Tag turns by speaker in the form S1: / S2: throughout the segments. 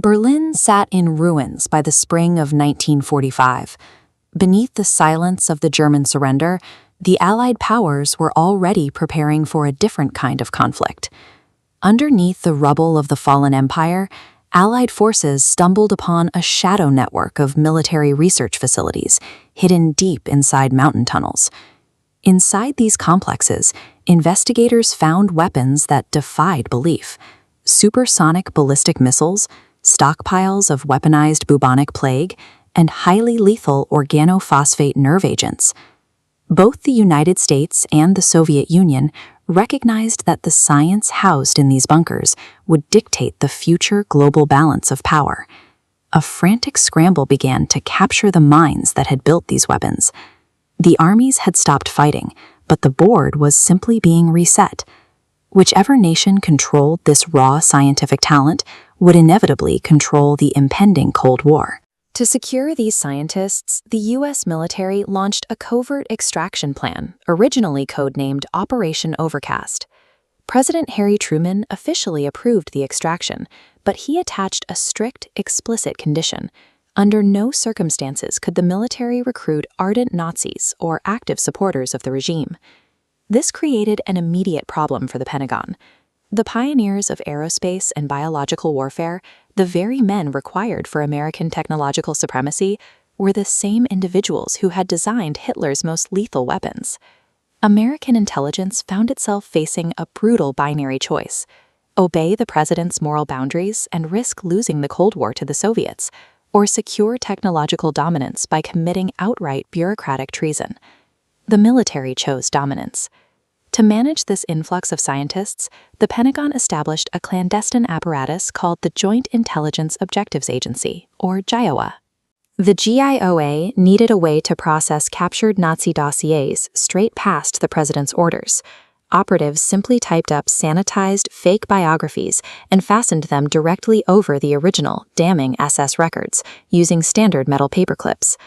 S1: Berlin sat in ruins by the spring of 1945. Beneath the silence of the German surrender, the Allied powers were already preparing for a different kind of conflict. Underneath the rubble of the fallen empire, Allied forces stumbled upon a shadow network of military research facilities hidden deep inside mountain tunnels. Inside these complexes, investigators found weapons that defied belief: supersonic ballistic missiles, stockpiles of weaponized bubonic plague, and highly lethal organophosphate nerve agents. Both the United States and the Soviet Union recognized that the science housed in these bunkers would dictate the future global balance of power. A frantic scramble began to capture the minds that had built these weapons. The armies had stopped fighting, but the board was simply being reset. Whichever nation controlled this raw scientific talent would inevitably control the impending Cold War. To secure these scientists, the U.S. military launched a covert extraction plan, originally codenamed Operation Overcast. President Harry Truman officially approved the extraction, but he attached a strict, explicit condition. Under no circumstances could the military recruit ardent Nazis or active supporters of the regime. This created an immediate problem for the Pentagon. The pioneers of aerospace and biological warfare, the very men required for American technological supremacy, were the same individuals who had designed Hitler's most lethal weapons. American intelligence found itself facing a brutal binary choice: obey the president's moral boundaries and risk losing the Cold War to the Soviets, or secure technological dominance by committing outright bureaucratic treason. The military chose dominance. To manage this influx of scientists, the Pentagon established a clandestine apparatus called the Joint Intelligence Objectives Agency, or JIOA. The JIOA needed a way to process captured Nazi dossiers straight past the president's orders. Operatives simply typed up sanitized, fake biographies and fastened them directly over the original, damning SS records, using standard metal paperclips.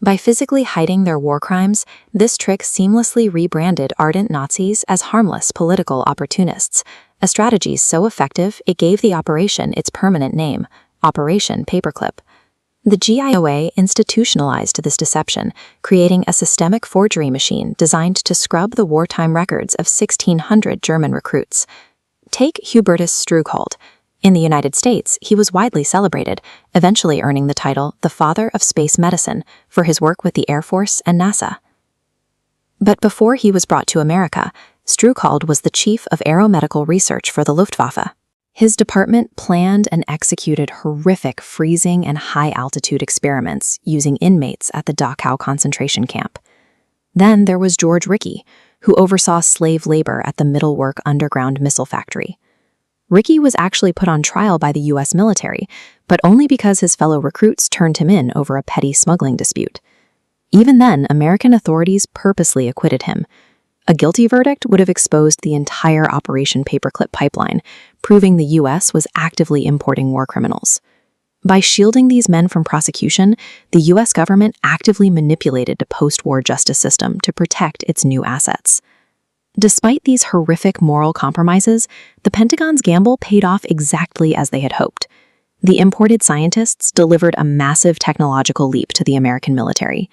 S1: By physically hiding their war crimes, this trick seamlessly rebranded ardent Nazis as harmless political opportunists, a strategy so effective it gave the operation its permanent name, Operation Paperclip. The JIOA institutionalized this deception, creating a systemic forgery machine designed to scrub the wartime records of 1,600 German recruits. Take Hubertus Struckold. In the United States, he was widely celebrated, eventually earning the title the Father of Space Medicine for his work with the Air Force and NASA. But before he was brought to America, Struckold was the chief of aeromedical research for the Luftwaffe. His department planned and executed horrific freezing and high-altitude experiments using inmates at the Dachau concentration camp. Then there was George Rickey, who oversaw slave labor at the Middlewerk underground missile factory. Rickey was actually put on trial by the U.S. military, but only because his fellow recruits turned him in over a petty smuggling dispute. Even then, American authorities purposely acquitted him. A guilty verdict would have exposed the entire Operation Paperclip pipeline, proving the U.S. was actively importing war criminals. By shielding these men from prosecution, the U.S. government actively manipulated the post-war justice system to protect its new assets. Despite these horrific moral compromises, the Pentagon's gamble paid off exactly as they had hoped. The imported scientists delivered a massive technological leap to the American military.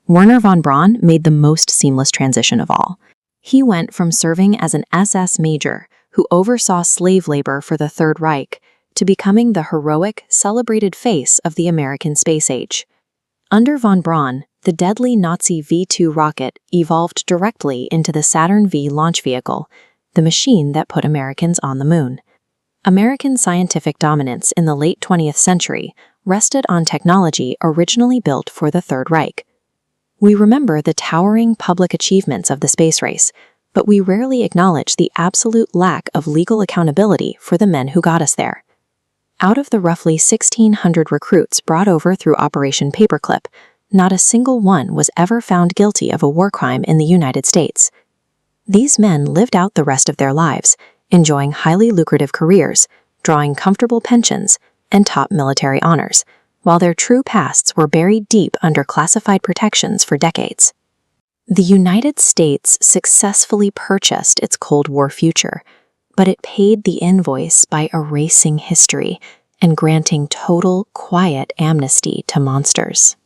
S1: Wernher von Braun made the most seamless transition of all. He went from serving as an SS major who oversaw slave labor for the Third Reich to becoming the heroic, celebrated face of the American space age. Under von Braun, the deadly Nazi V-2 rocket evolved directly into the Saturn V launch vehicle, the machine that put Americans on the moon. American scientific dominance in the late 20th century rested on technology originally built for the Third Reich. We remember the towering public achievements of the space race, but we rarely acknowledge the absolute lack of legal accountability for the men who got us there. Out of the roughly 1,600 recruits brought over through Operation Paperclip, not a single one was ever found guilty of a war crime in the United States. These men lived out the rest of their lives, enjoying highly lucrative careers, drawing comfortable pensions, and top military honors, while their true pasts were buried deep under classified protections for decades. The United States successfully purchased its Cold War future, but it paid the invoice by erasing history and granting total, quiet amnesty to monsters.